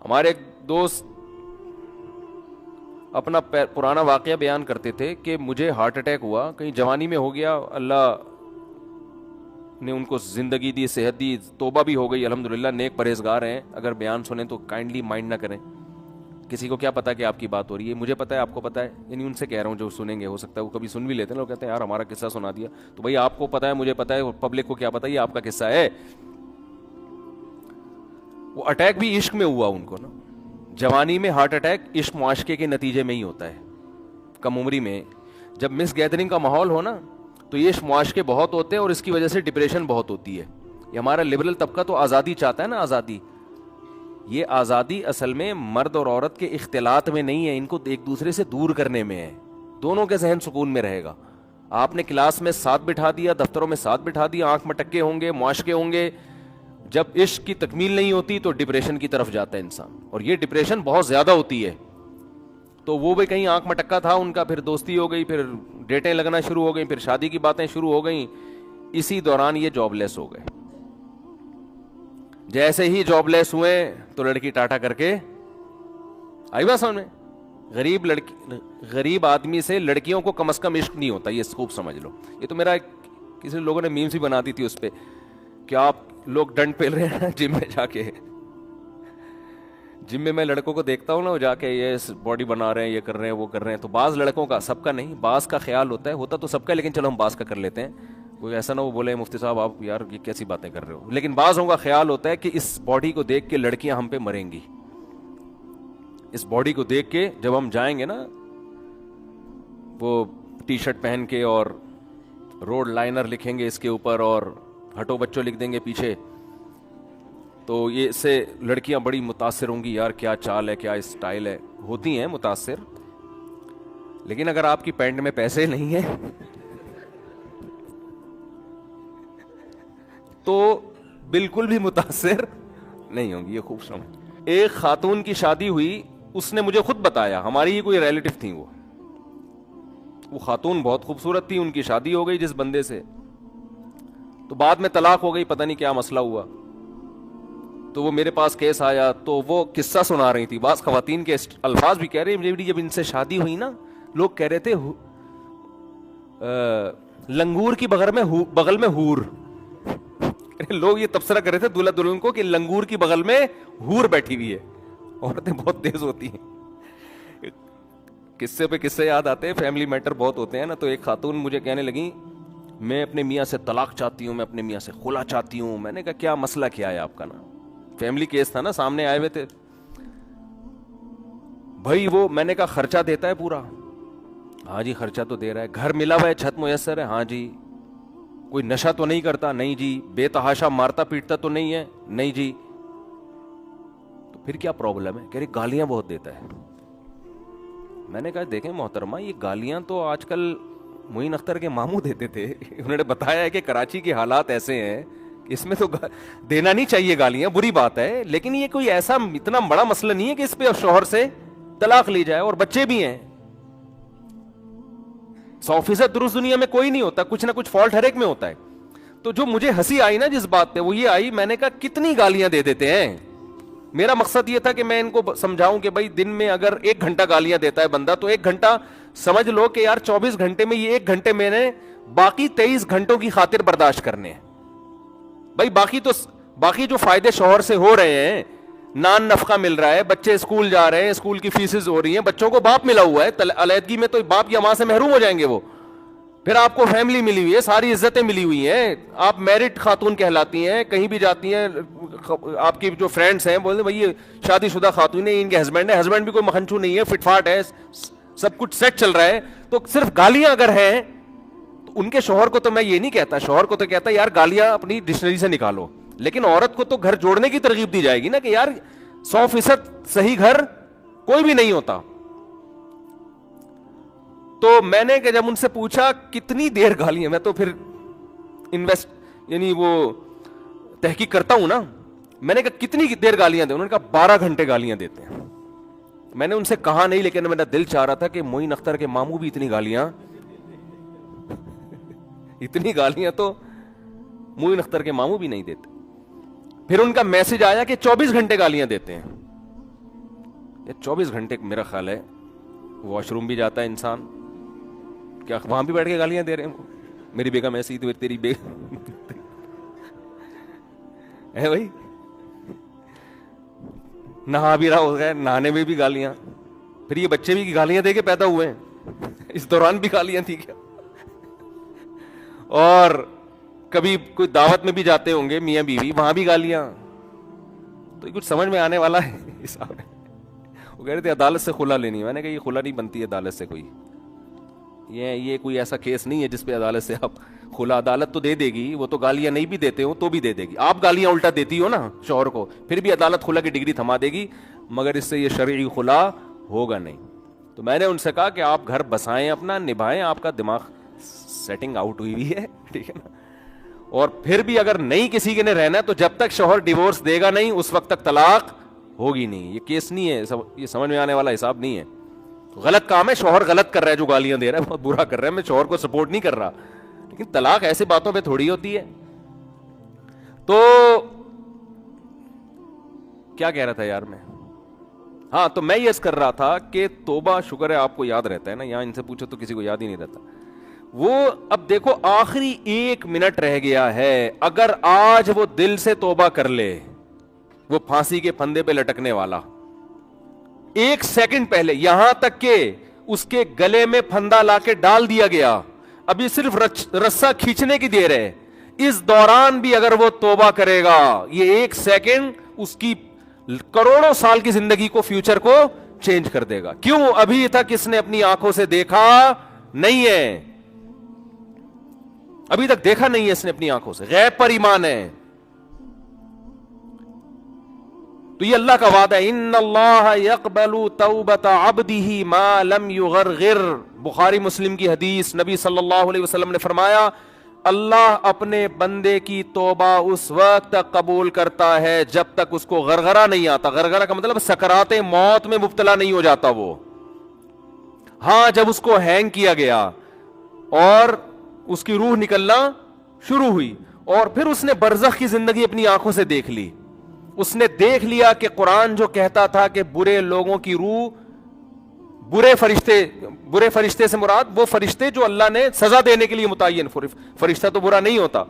ہمارے ایک دوست اپنا پرانا واقعہ بیان کرتے تھے کہ مجھے ہارٹ اٹیک ہوا، کہیں جوانی میں ہو گیا، اللہ نے ان کو زندگی دی، صحت دی، توبہ بھی ہو گئی الحمدللہ، نیک پرہیزگار ہیں، اگر بیان سنیں تو کائنڈلی مائنڈ نہ کریں، کسی کو کیا پتا کہ آپ کی بات ہو رہی ہے، مجھے پتا ہے، آپ کو پتا ہے، یعنی ان سے کہہ رہا ہوں جو سنیں گے، ہو سکتا ہے وہ کبھی سن بھی لیتے ہیں، لوگ کہتے ہیں یار ہمارا قصہ سنا دیا، تو بھائی آپ کو پتا ہے، مجھے پتا ہے، پبلک کو کیا پتا، یہ آپ کا قصہ ہے۔ وہ اٹیک بھی عشق میں ہوا ان کو نا، جوانی میں ہارٹ اٹیک عشق معاشقے کے نتیجے میں ہی ہوتا ہے، کم عمری میں جب مس گیدرنگ کا ماحول ہو نا تو یہ عشق معاشقے بہت ہوتے ہیں اور اس کی وجہ سے ڈپریشن بہت ہوتی ہے۔ یہ ہمارا لبرل طبقہ تو آزادی چاہتا ہے نا، آزادی، یہ آزادی اصل میں مرد اور عورت کے اختلاط میں نہیں ہے، ان کو ایک دوسرے سے دور کرنے میں ہے، دونوں کے ذہن سکون میں رہے گا۔ آپ نے کلاس میں ساتھ بٹھا دیا، دفتروں میں ساتھ بٹھا دیا، آنکھ مٹکے ہوں گے، معاشقے ہوں گے، جب عشق کی تکمیل نہیں ہوتی تو ڈپریشن کی طرف جاتا ہے انسان، اور یہ ڈپریشن بہت زیادہ ہوتی ہے۔ تو وہ بھی کہیں آنکھ مٹکا تھا ان کا، پھر دوستی ہو گئی، پھر ڈیٹیں لگنا شروع ہو گئیں، پھر شادی کی باتیں شروع ہو گئیں، اسی دوران یہ جاب لیس ہو گئے۔ جیسے ہی جاب لیس ہوئے تو لڑکی ٹاٹا کر کے آئی بات سمجھ میں، غریب آدمی سے لڑکیوں کو کم از کم عشق نہیں ہوتا، یہ خوب سمجھ لو۔ یہ تو میرا کسی لوگوں نے میمز بھی بنا دی تھی اس پہ کہ آپ لوگ ڈنڈ پھیل رہے ہیں جم میں جا کے، جم میں لڑکوں کو دیکھتا ہوں نا، وہ جا کے یہ باڈی بنا رہے ہیں، یہ کر رہے ہیں، وہ کر رہے ہیں، تو بعض لڑکوں کا، سب کا نہیں، بعض کا خیال ہوتا ہے، ہوتا تو سب کا، لیکن چلو ہم بعض کا کر لیتے ہیں، کوئی ایسا نہ وہ بولے مفتی صاحب آپ یار یہ کیسی باتیں کر رہے ہو، لیکن بعضوں کا خیال ہوتا ہے کہ اس باڈی کو دیکھ کے لڑکیاں ہم پہ مریں گی، اس باڈی کو دیکھ کے جب ہم جائیں گے نا وہ ٹی شرٹ پہن کے اور روڈ لائنر لکھیں گے اس کے اوپر اور ہٹو بچوں لکھ دیں گے پیچھے، تو یہ اس سے لڑکیاں بڑی متاثر ہوں گی، یار کیا چال ہے، کیا اسٹائل ہے، ہوتی ہیں متاثر، لیکن اگر آپ کی پینٹ میں پیسے نہیں ہیں تو بالکل بھی متاثر نہیں ہوں گی، یہ خوب سمجھ۔ ایک خاتون کی شادی ہوئی، اس نے مجھے خود بتایا، ہماری ہی کوئی ریلیٹو تھی، وہ خاتون بہت خوبصورت تھی، ان کی شادی ہو گئی جس بندے سے، تو بعد میں طلاق ہو گئی، پتہ نہیں کیا مسئلہ ہوا، تو وہ میرے پاس کیس آیا، تو وہ قصہ سنا رہی تھی، بعض خواتین کے الفاظ بھی کہہ رہے ہیں، جب ان سے شادی ہوئی نا، لوگ کہہ رہے تھے لنگور کی بغل میں ہور، لوگ یہ تبصرہ کر رہے تھے دولہا دلہن کو کہ لنگور کی بغل میں ہور بیٹھی ہوئی ہے، عورتیں بہت تیز ہوتی ہیں، قصے پہ قصے یاد آتے ہیں، فیملی میٹر بہت ہوتے ہیں نا، تو ایک خاتون مجھے کہنے لگی میں اپنے میاں سے طلاق چاہتی ہوں، میں اپنے میاں سے خلا چاہتی ہوں، میں نے کہا کیا مسئلہ کیا ہے آپ کا نا، فیملی کیس تھا نا، سامنے آئے ہوئے تھے بھائی، وہ میں نے کہا خرچہ دیتا ہے پورا، ہاں جی خرچہ تو دے رہا ہے، گھر ملا ہوا ہے، چھت میسر ہے، ہاں جی، کوئی نشہ تو نہیں کرتا، نہیں جی، بے تحاشا مارتا پیٹتا تو نہیں ہے، نہیں جی، تو پھر کیا پرابلم ہے، کہہ رہی گالیاں بہت دیتا ہے۔ میں نے کہا دیکھیں محترمہ، یہ گالیاں تو آج کل معین اختر کے ماموں دیتے تھے، انہوں نے بتایا ہے کہ کراچی کے حالات ایسے ہیں، اس میں تو دینا نہیں چاہیے گالیاں، بری بات ہے، لیکن یہ کوئی ایسا اتنا بڑا مسئلہ نہیں ہے کہ اس پہ شوہر سے طلاق لی جائے، اور بچے بھی ہیں، 100% درست دنیا میں کوئی نہیں ہوتا، کچھ نہ کچھ فالٹ ہر ایک میں ہوتا ہے۔ تو جو مجھے ہنسی آئی نا جس بات پہ، وہ یہ آئی، میں نے کہا کتنی گالیاں دے دیتے ہیں، میرا مقصد یہ تھا کہ میں ان کو سمجھاؤں کہ بھائی دن میں اگر 1 گھنٹہ گالیاں دیتا ہے بندہ، تو 1 گھنٹہ سمجھ لو کہ یار 24 گھنٹے میں یہ 1 گھنٹے میں نے باقی 23 گھنٹوں کی خاطر برداشت کرنے ہیں، بھائی باقی جو فائدے شوہر سے ہو رہے ہیں، نان نفقہ مل رہا ہے، بچے اسکول جا رہے ہیں، اسکول کی فیسز ہو رہی ہیں، بچوں کو باپ ملا ہوا ہے، علیحدگی میں تو باپ یا ماں سے محروم ہو جائیں گے وہ، پھر آپ کو فیملی ملی ہوئی ہے، ساری عزتیں ملی ہوئی ہیں، آپ میرٹ خاتون کہلاتی ہیں، کہیں بھی جاتی ہیں، آپ کی جو فرینڈس ہیں بولتے بھائی یہ شادی شدہ خاتون ہے، ان کے ہسبینڈ ہے، ہسبینڈ بھی کوئی مکھنچو نہیں ہے، فٹ فاٹ ہے، سب کچھ سیٹ چل رہا ہے، تو صرف گالیاں اگر ہیں تو ان کے شوہر کو تو میں یہ نہیں کہتا، شوہر کو تو کہتا یار گالیاں اپنی ڈکشنری سے نکالو، لیکن عورت کو تو گھر جوڑنے کی ترغیب دی جائے گی نا کہ یار 100% صحیح گھر کوئی بھی نہیں ہوتا۔ تو میں نے کہ جب ان سے پوچھا کتنی دیر گالیاں، میں تو پھر یعنی وہ تحقیق کرتا ہوں نا، میں نے کہا کتنی دیر گالیاں دیں، انہوں نے کہا 12 گھنٹے گالیاں دیتے ہیں۔ میں نے ان سے کہا نہیں، لیکن میرا دل چاہ رہا تھا کہ معین اختر کے ماموں بھی اتنی گالیاں تو معین اختر کے ماموں بھی نہیں دیتے۔ پھر ان کا میسج آیا کہ 24 گھنٹے گالیاں دیتے ہیں، یا 24 گھنٹے میرا خیال ہے واش روم بھی جاتا ہے انسان, کیا وہاں بھی بیٹھ کے گالیاں دے رہے ہیں, میری بیگم ایسی تو تیری بیگم ہے بھائی, نہا بھی رہا ہو گیا, نہانے میں بھی گالیاں, پھر یہ بچے بھی گالیاں دے کے پیدا ہوئے ہیں, اس دوران بھی گالیاں تھی کیا؟ اور کبھی کوئی دعوت میں بھی جاتے ہوں گے میاں بیوی, وہاں بھی گالیاں. تو کچھ سمجھ میں آنے والا ہے حساب ہے. وہ کہہ رہے تھے عدالت سے خلا لینی ہے, میں نے کہا یہ خلا نہیں بنتی ہے عدالت سے, کوئی یہ کوئی ایسا کیس نہیں ہے جس پہ عدالت سے آپ خلا, عدالت تو دے دے گی, وہ تو گالیاں نہیں بھی دیتے ہو تو بھی دے دے گی, آپ گالیاں الٹا دیتی ہو نا شوہر کو, پھر بھی عدالت خلا کی ڈگری تھما دے گی, مگر اس سے یہ شرعی خلا ہوگا نہیں. تو میں نے ان سے کہا کہ آپ گھر بسائیں, اپنا نبھائیں, آپ کا دماغ سیٹنگ آؤٹ ہوئی ہے, ٹھیک ہے نا. اور پھر بھی اگر نہیں کسی کے نے رہنا تو جب تک شوہر ڈیورس دے گا نہیں اس وقت تک طلاق ہوگی نہیں. یہ کیس نہیں ہے, یہ سمجھ میں آنے والا حساب نہیں ہے. غلط کام ہے, شوہر غلط کر رہا ہے جو گالیاں دے رہا ہے, بہت برا کر رہا ہے, میں شوہر کو سپورٹ نہیں کر رہا, لیکن طلاق ایسے باتوں پہ تھوڑی ہوتی ہے. تو کیا کہہ رہا تھا یار میں, ہاں تو میں یہ کر رہا تھا کہ توبہ, شکر ہے آپ کو یاد رہتا ہے نا, یہاں ان سے پوچھو تو کسی کو یاد ہی نہیں رہتا. وہ اب دیکھو آخری 1 منٹ رہ گیا ہے, اگر آج وہ دل سے توبہ کر لے, وہ پھانسی کے پھندے پہ لٹکنے والا 1 سیکنڈ پہلے, یہاں تک کہ اس کے گلے میں پھندا لا کے ڈال دیا گیا, ابھی صرف رسا کھینچنے کی دیر ہے, اس دوران بھی اگر وہ توبہ کرے گا, یہ 1 سیکنڈ اس کی کروڑوں سال کی زندگی کو, فیوچر کو چینج کر دے گا. کیوں؟ ابھی تک اس نے اپنی آنکھوں سے دیکھا نہیں ہے, ابھی تک دیکھا نہیں ہے اس نے اپنی آنکھوں سے, غیب پر ایمان ہے. تو یہ اللہ کا وعدہ ہے, ان اللہ یقبل توبۃ عبدہ ما لم یغرغر, بخاری مسلم کی حدیث, نبی صلی اللہ علیہ وسلم نے فرمایا اللہ اپنے بندے کی توبہ اس وقت تک قبول کرتا ہے جب تک اس کو غرغرہ نہیں آتا. غرغرہ کا مطلب سکرات موت میں مبتلا نہیں ہو جاتا وہ. ہاں جب اس کو ہینگ کیا گیا اور اس کی روح نکلنا شروع ہوئی, اور پھر اس نے برزخ کی زندگی اپنی آنکھوں سے دیکھ لی, اس نے دیکھ لیا کہ قرآن جو کہتا تھا کہ برے لوگوں کی روح, برے فرشتے سے مراد وہ فرشتے جو اللہ نے سزا دینے کے لیے متعین, فرشتہ تو برا نہیں ہوتا,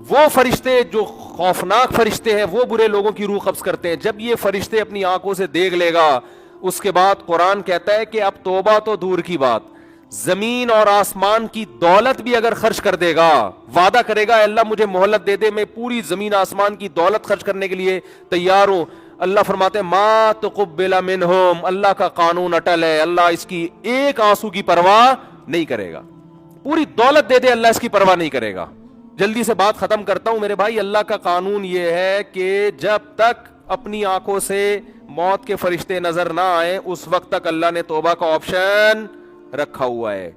وہ فرشتے جو خوفناک فرشتے ہیں وہ برے لوگوں کی روح قبض کرتے ہیں. جب یہ فرشتے اپنی آنکھوں سے دیکھ لے گا, اس کے بعد قرآن کہتا ہے کہ اب توبہ تو دور کی بات, زمین اور آسمان کی دولت بھی اگر خرچ کر دے گا, وعدہ کرے گا اللہ مجھے مہلت دے دے, میں پوری زمین آسمان کی دولت خرچ کرنے کے لیے تیار ہوں. اللہ فرماتے ہیں ما تقبل منہم, اللہ کا قانون اٹل ہے, اللہ اس کی ایک آنسو کی پرواہ نہیں کرے گا, پوری دولت دے دے اللہ اس کی پرواہ نہیں کرے گا. جلدی سے بات ختم کرتا ہوں میرے بھائی, اللہ کا قانون یہ ہے کہ جب تک اپنی آنکھوں سے موت کے فرشتے نظر نہ آئے اس وقت تک اللہ نے توبہ کا آپشن رکھا ہوا ہے.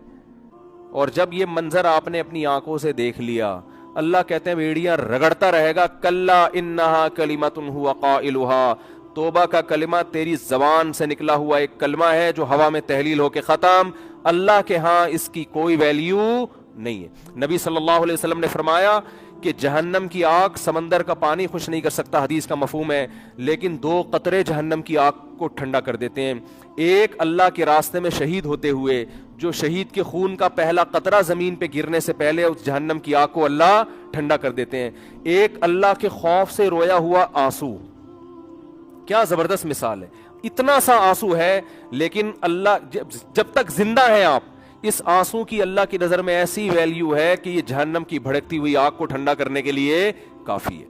اور جب یہ منظر آپ نے اپنی آنکھوں سے دیکھ لیا, اللہ کہتے ہیں بیڑیاں رگڑتا رہے گا, کلا انہا کلمۃ ہوا قائلھا, توبہ کا کلمہ تیری زبان سے نکلا ہوا ایک کلمہ ہے جو ہوا میں تحلیل ہو کے ختم, اللہ کے ہاں اس کی کوئی ویلیو نہیں ہے. نبی صلی اللہ علیہ وسلم نے فرمایا کہ جہنم کی آگ سمندر کا پانی خوش نہیں کر سکتا, حدیث کا مفہوم ہے, لیکن 2 قطرے جہنم کی آگ کو ٹھنڈا کر دیتے ہیں. ایک اللہ کے راستے میں شہید ہوتے ہوئے, جو شہید کے خون کا پہلا قطرہ زمین پہ گرنے سے پہلے اس جہنم کی آگ کو اللہ ٹھنڈا کر دیتے ہیں. ایک اللہ کے خوف سے رویا ہوا آنسو, کیا زبردست مثال ہے, اتنا سا آنسو ہے لیکن اللہ جب تک زندہ ہیں آپ, اس آنسو کی اللہ کی نظر میں ایسی ویلیو ہے کہ یہ جہنم کی بھڑکتی ہوئی آگ کو ٹھنڈا کرنے کے لیے کافی ہے.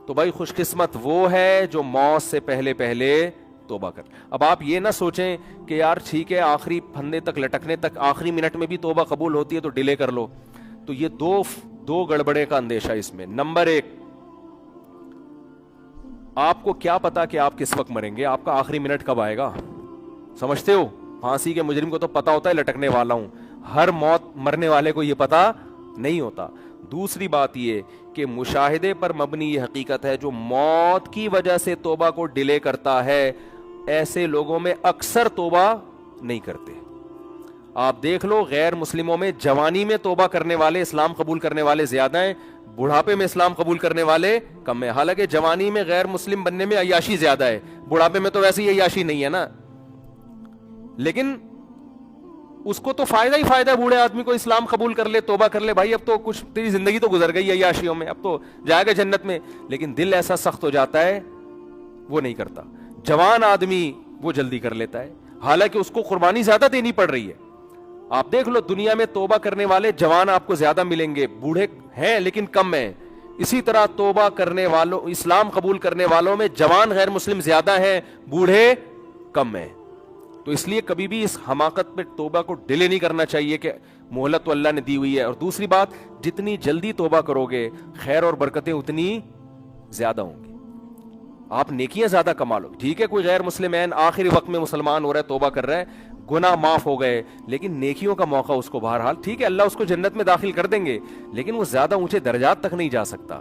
تو بھائی خوش قسمت وہ ہے جو موت سے پہلے توبہ کر. اب آپ یہ نہ سوچیں کہ یار ٹھیک ہے آخری پھندے تک لٹکنے تک آخری منٹ میں بھی توبہ قبول ہوتی ہے تو ڈیلے کر لو. تو یہ دو گڑبڑے کا اندیشہ اس میں. نمبر 1, آپ کو کیا پتا کہ آپ کس وقت مریں گے, آپ کا آخری منٹ کب آئے گا, سمجھتے ہو؟ پھانسی کے مجرم کو تو پتا ہوتا ہے لٹکنے والا ہوں, ہر موت مرنے والے کو یہ پتا نہیں ہوتا. دوسری بات یہ کہ مشاہدے پر مبنی یہ حقیقت ہے, جو موت کی وجہ سے توبہ کو ڈیلے کرتا ہے ایسے لوگوں میں اکثر توبہ نہیں کرتے. آپ دیکھ لو غیر مسلموں میں جوانی میں توبہ کرنے والے، اسلام قبول کرنے والے زیادہ ہیں، بڑھاپے میں اسلام قبول کرنے والے کم ہیں. حالانکہ جوانی میں غیر مسلم بننے میں عیاشی زیادہ ہے، بڑھاپے میں تو ویسے ہی عیاشی نہیں ہے نا. لیکن اس کو تو فائدہ ہی فائدہ ہے، بوڑھے آدمی کو اسلام قبول کر لے، توبہ کر لے، بھائی اب تو کچھ تیری زندگی تو گزر گئی عیاشیوں میں، اب تو جائے گا جنت میں. لیکن دل ایسا سخت ہو جاتا ہے وہ نہیں کرتا. جوان آدمی وہ جلدی کر لیتا ہے، حالانکہ اس کو قربانی زیادہ دینی پڑ رہی ہے. آپ دیکھ لو دنیا میں توبہ کرنے والے جوان آپ کو زیادہ ملیں گے، بوڑھے ہیں لیکن کم ہیں. اسی طرح توبہ کرنے والوں، اسلام قبول کرنے والوں میں جوان غیر مسلم زیادہ ہیں، بوڑھے کم ہیں. تو اس لیے کبھی بھی اس حماقت پہ توبہ کو ڈیلے نہیں کرنا چاہیے کہ مہلت تو اللہ نے دی ہوئی ہے. اور دوسری بات، جتنی جلدی توبہ کرو گے خیر اور برکتیں اتنی زیادہ ہوں گی، آپ نیکیاں زیادہ کما لو. ٹھیک ہے کوئی غیر مسلم آخری وقت میں مسلمان ہو رہا ہے، توبہ کر رہا ہے، گناہ معاف ہو گئے، لیکن نیکیوں کا موقع اس کو بہرحال، ٹھیک ہے اللہ اس کو جنت میں داخل کر دیں گے، لیکن وہ زیادہ اونچے درجات تک نہیں جا سکتا.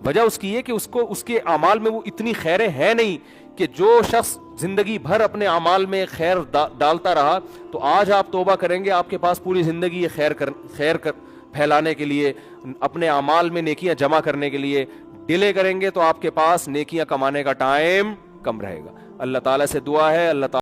وجہ اس کی یہ کہ اس کے اعمال میں وہ اتنی خیریں ہیں نہیں کہ جو شخص زندگی بھر اپنے اعمال میں خیر ڈالتا رہا، تو آج آپ توبہ کریں گے، آپ کے پاس پوری زندگی یہ خیر پھیلانے کے لیے، اپنے اعمال میں نیکیاں جمع کرنے کے لیے. ڈیلے کریں گے تو آپ کے پاس نیکیاں کمانے کا ٹائم کم رہے گا. اللہ تعالیٰ سے دعا ہے اللہ تعالیٰ